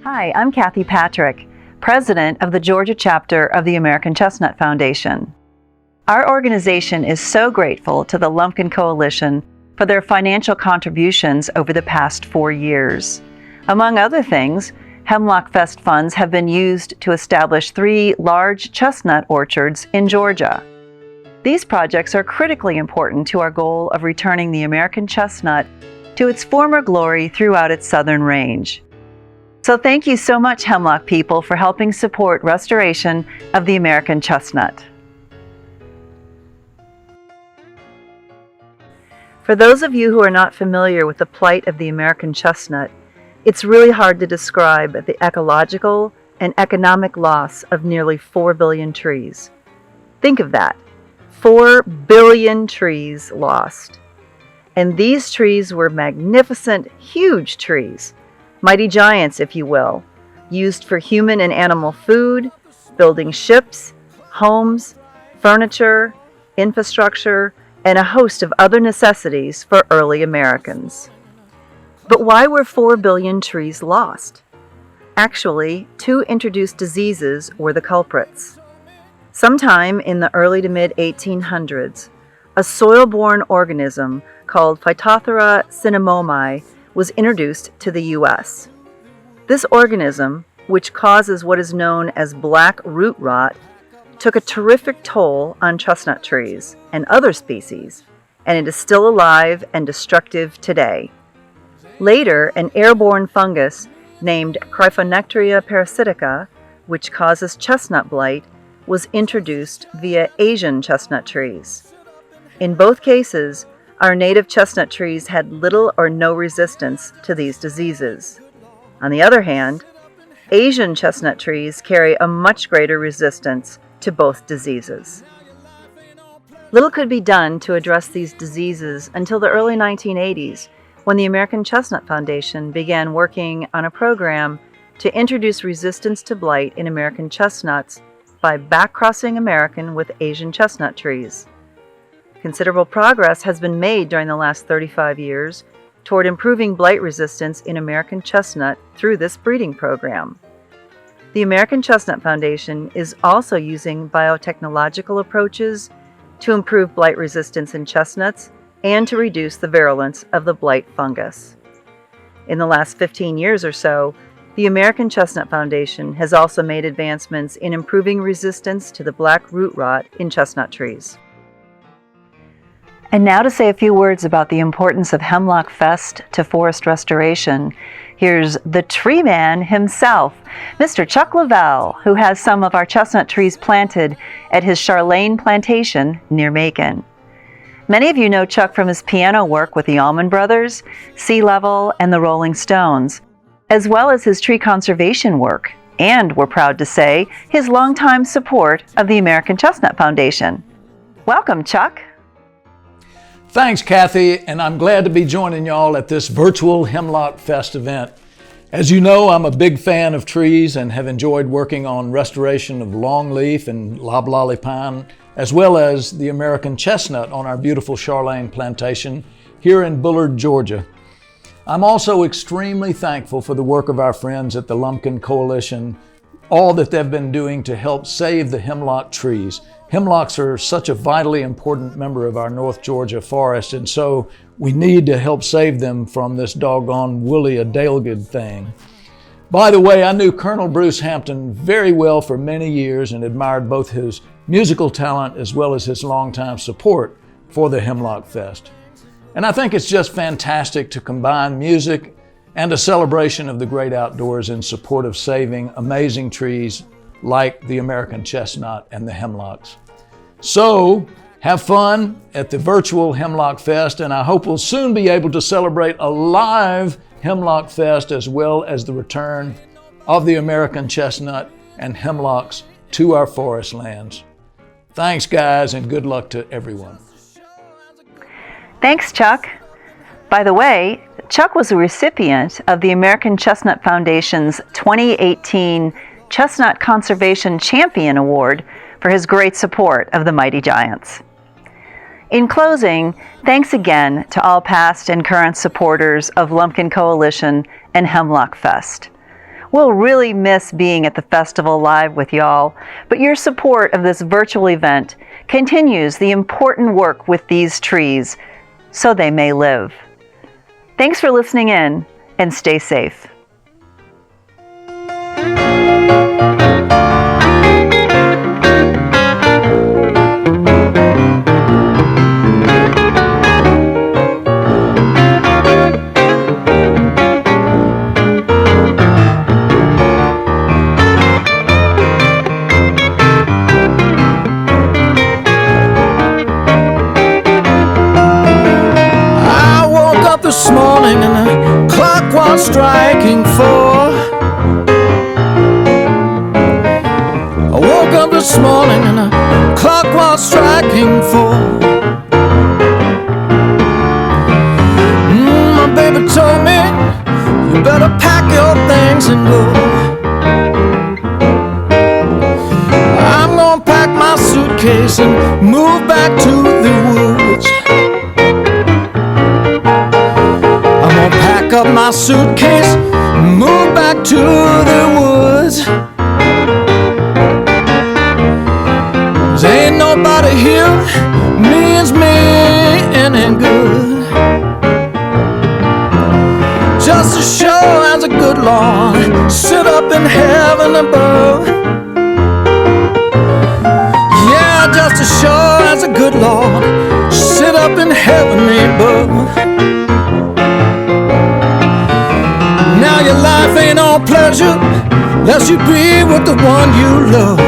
Hi, I'm Kathy Patrick, President of the Georgia chapter of the American Chestnut Foundation. Our organization is so grateful to the Lumpkin Coalition for their financial contributions over the past 4 years. Among other things, Hemlockfest funds have been used to establish 3 large chestnut orchards in Georgia. These projects are critically important to our goal of returning the American chestnut to its former glory throughout its southern range. So thank you so much, Hemlock people, for helping support restoration of the American chestnut. For those of you who are not familiar with the plight of the American chestnut, it's really hard to describe the ecological and economic loss of nearly 4 billion trees. Think of that, 4 billion trees lost. And these trees were magnificent, huge trees. Mighty giants, if you will, used for human and animal food, building ships, homes, furniture, infrastructure, and a host of other necessities for early Americans. But why were 4 billion trees lost? Actually, 2 introduced diseases were the culprits. Sometime in the early to mid-1800s, a soil-borne organism called Phytophthora cinnamomi was introduced to the U.S. This organism, which causes what is known as black root rot, took a terrific toll on chestnut trees and other species, and it is still alive and destructive today. Later, an airborne fungus named Cryphonectria parasitica, which causes chestnut blight, was introduced via Asian chestnut trees. In both cases, our native chestnut trees had little or no resistance to these diseases. On the other hand, Asian chestnut trees carry a much greater resistance to both diseases. Little could be done to address these diseases until the early 1980s, when the American Chestnut Foundation began working on a program to introduce resistance to blight in American chestnuts by backcrossing American with Asian chestnut trees. Considerable progress has been made during the last 35 years toward improving blight resistance in American chestnut through this breeding program. The American Chestnut Foundation is also using biotechnological approaches to improve blight resistance in chestnuts and to reduce the virulence of the blight fungus. In the last 15 years or so, the American Chestnut Foundation has also made advancements in improving resistance to the black root rot in chestnut trees. And now to say a few words about the importance of Hemlockfest to forest restoration, here's the tree man himself, Mr. Chuck Lavelle, who has some of our chestnut trees planted at his Charlene plantation near Macon. Many of you know Chuck from his piano work with the Allman Brothers, Sea Level, and the Rolling Stones, as well as his tree conservation work, and we're proud to say, his longtime support of the American Chestnut Foundation. Welcome, Chuck. Thanks, Kathy, and I'm glad to be joining y'all at this virtual Hemlockfest event. As you know, I'm a big fan of trees and have enjoyed working on restoration of longleaf and loblolly pine, as well as the American chestnut on our beautiful Charlene plantation here in Bullard, Georgia. I'm also extremely thankful for the work of our friends at the Lumpkin Coalition, all that they've been doing to help save the hemlock trees. Hemlocks are such a vitally important member of our North Georgia forest, and so we need to help save them from this doggone woolly adelgid thing. By the way, I knew Colonel Bruce Hampton very well for many years and admired both his musical talent as well as his longtime support for the Hemlockfest. And I think it's just fantastic to combine music and a celebration of the great outdoors in support of saving amazing trees like the American chestnut and the hemlocks. So, have fun at the virtual Hemlockfest, and I hope we'll soon be able to celebrate a live Hemlockfest as well as the return of the American chestnut and hemlocks to our forest lands. Thanks, guys, and good luck to everyone. Thanks, Chuck. By the way, Chuck was a recipient of the American Chestnut Foundation's 2018 Chestnut Conservation Champion Award for his great support of the mighty giants. In closing, thanks again to all past and current supporters of Lumpkin Coalition and Hemlockfest. We'll really miss being at the festival live with y'all, but your support of this virtual event continues the important work with these trees so they may live. Thanks for listening in, and stay safe. This morning and the clock was striking 4. I woke up this morning and the clock was striking 4. My baby told me, you better pack your things and go. I'm gonna pack my suitcase and move back to the woods. Pack up my suitcase, move back to the woods. 'Cause ain't nobody here means me any good. Just as sure as a good Lord sit up in heaven above. Yeah, just as sure as a good Lord sit up in heaven above. Now your life ain't all pleasure unless you be with the one you love.